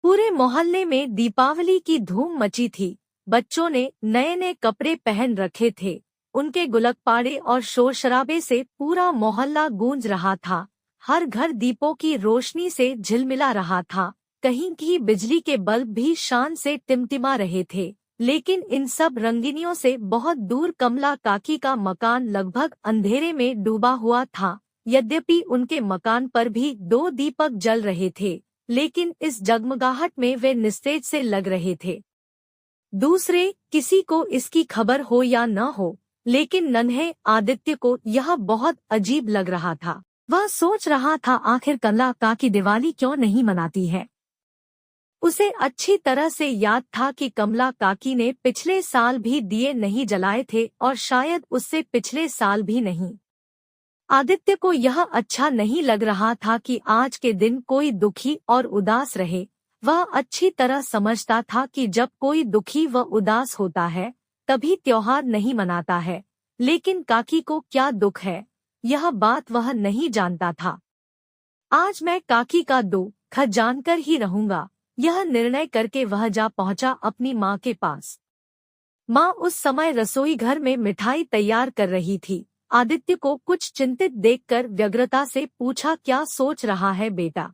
पूरे मोहल्ले में दीपावली की धूम मची थी। बच्चों ने नए नए कपड़े पहन रखे थे। उनके गुलकपाड़े और शोर शराबे से पूरा मोहल्ला गूंज रहा था। हर घर दीपों की रोशनी से झिलमिला रहा था। कहीं की बिजली के बल्ब भी शान से टिमटिमा रहे थे। लेकिन इन सब रंगीनियों से बहुत दूर कमला काकी का मकान लगभग अंधेरे में डूबा हुआ था। यद्यपि उनके मकान पर भी 2 दीपक जल रहे थे, लेकिन इस जगमगाहट में वे निस्तेज से लग रहे थे। दूसरे किसी को इसकी खबर हो या न हो, लेकिन नन्हे आदित्य को यह बहुत अजीब लग रहा था। वह सोच रहा था आखिर कमला काकी दिवाली क्यों नहीं मनाती है। उसे अच्छी तरह से याद था कि कमला काकी ने पिछले साल भी दिए नहीं जलाए थे और शायद उससे पिछले साल भी नहीं। आदित्य को यह अच्छा नहीं लग रहा था कि आज के दिन कोई दुखी और उदास रहे। वह अच्छी तरह समझता था कि जब कोई दुखी व उदास होता है तभी त्योहार नहीं मनाता है, लेकिन काकी को क्या दुख है, यह बात वह नहीं जानता था। आज मैं काकी का दुख जानकर ही रहूंगा, यह निर्णय करके वह जा पहुंचा अपनी माँ के पास। माँ उस समय रसोई घर में मिठाई तैयार कर रही थी। आदित्य को कुछ चिंतित देखकर व्यग्रता से पूछा, क्या सोच रहा है बेटा?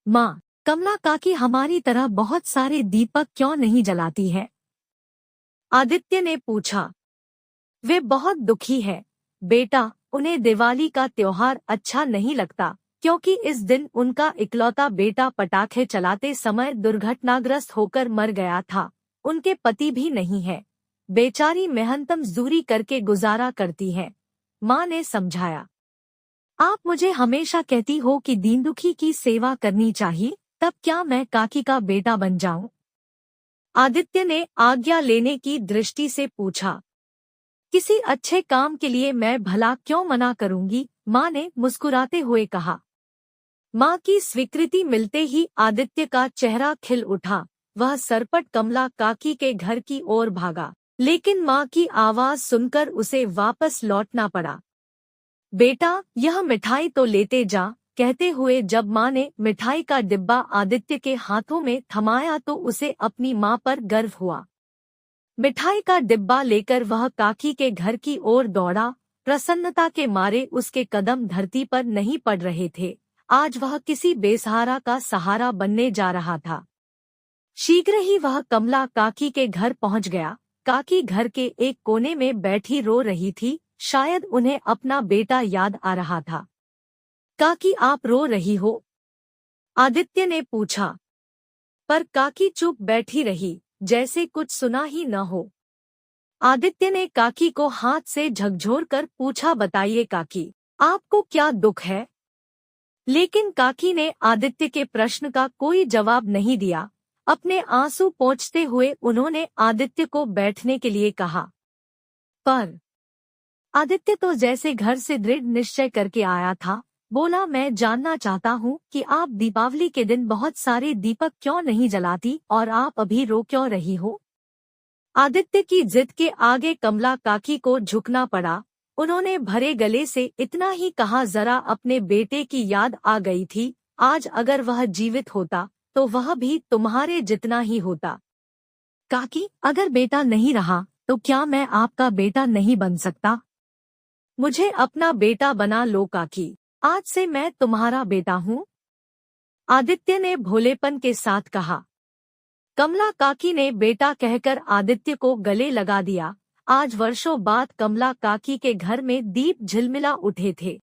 माँ, कमला काकी हमारी तरह बहुत सारे दीपक क्यों नहीं जलाती है? आदित्य ने पूछा। वे बहुत दुखी है बेटा, उन्हें दिवाली का त्योहार अच्छा नहीं लगता, क्योंकि इस दिन उनका इकलौता बेटा पटाखे चलाते समय दुर्घटनाग्रस्त होकर मर गया था। उनके पति भी नहीं है, बेचारी मेहनत मजदूरी करके गुजारा करती है, माँ ने समझाया। आप मुझे हमेशा कहती हो कि दीन दुखी की सेवा करनी चाहिए, तब क्या मैं काकी का बेटा बन जाऊं? आदित्य ने आज्ञा लेने की दृष्टि से पूछा। किसी अच्छे काम के लिए मैं भला क्यों मना करूंगी, माँ ने मुस्कुराते हुए कहा। माँ की स्वीकृति मिलते ही आदित्य का चेहरा खिल उठा। वह सरपट कमला काकी के घर की ओर भागा, लेकिन माँ की आवाज सुनकर उसे वापस लौटना पड़ा। बेटा, यह मिठाई तो लेते जा, कहते हुए जब माँ ने मिठाई का डिब्बा आदित्य के हाथों में थमाया तो उसे अपनी माँ पर गर्व हुआ। मिठाई का डिब्बा लेकर वह काकी के घर की ओर दौड़ा। प्रसन्नता के मारे उसके कदम धरती पर नहीं पड़ रहे थे। आज वह किसी बेसहारा का सहारा बनने जा रहा था। शीघ्र ही वह कमला काकी के घर पहुंच गया। काकी घर के एक कोने में बैठी रो रही थी। शायद उन्हें अपना बेटा याद आ रहा था। काकी, आप रो रही हो? आदित्य ने पूछा। पर काकी चुप बैठी रही, जैसे कुछ सुना ही न हो। आदित्य ने काकी को हाथ से झकझोरकर पूछा, बताइए काकी, आपको क्या दुख है? लेकिन काकी ने आदित्य के प्रश्न का कोई जवाब नहीं दिया। अपने आंसू पोंछते हुए उन्होंने आदित्य को बैठने के लिए कहा। पर आदित्य तो जैसे घर से दृढ़ निश्चय करके आया था। बोला, मैं जानना चाहता हूँ कि आप दीपावली के दिन बहुत सारे दीपक क्यों नहीं जलाती और आप अभी रो क्यों रही हो? आदित्य की जिद के आगे कमला काकी को झुकना पड़ा। उन्होंने भरे गले से इतना ही कहा, जरा अपने बेटे की याद आ गई थी। आज अगर वह जीवित होता तो वह भी तुम्हारे जितना ही होता। काकी, अगर बेटा नहीं रहा तो क्या मैं आपका बेटा नहीं बन सकता? मुझे अपना बेटा बना लो काकी, आज से मैं तुम्हारा बेटा हूँ, आदित्य ने भोलेपन के साथ कहा। कमला काकी ने बेटा कहकर आदित्य को गले लगा दिया। आज वर्षों बाद कमला काकी के घर में दीप झिलमिला उठे थे।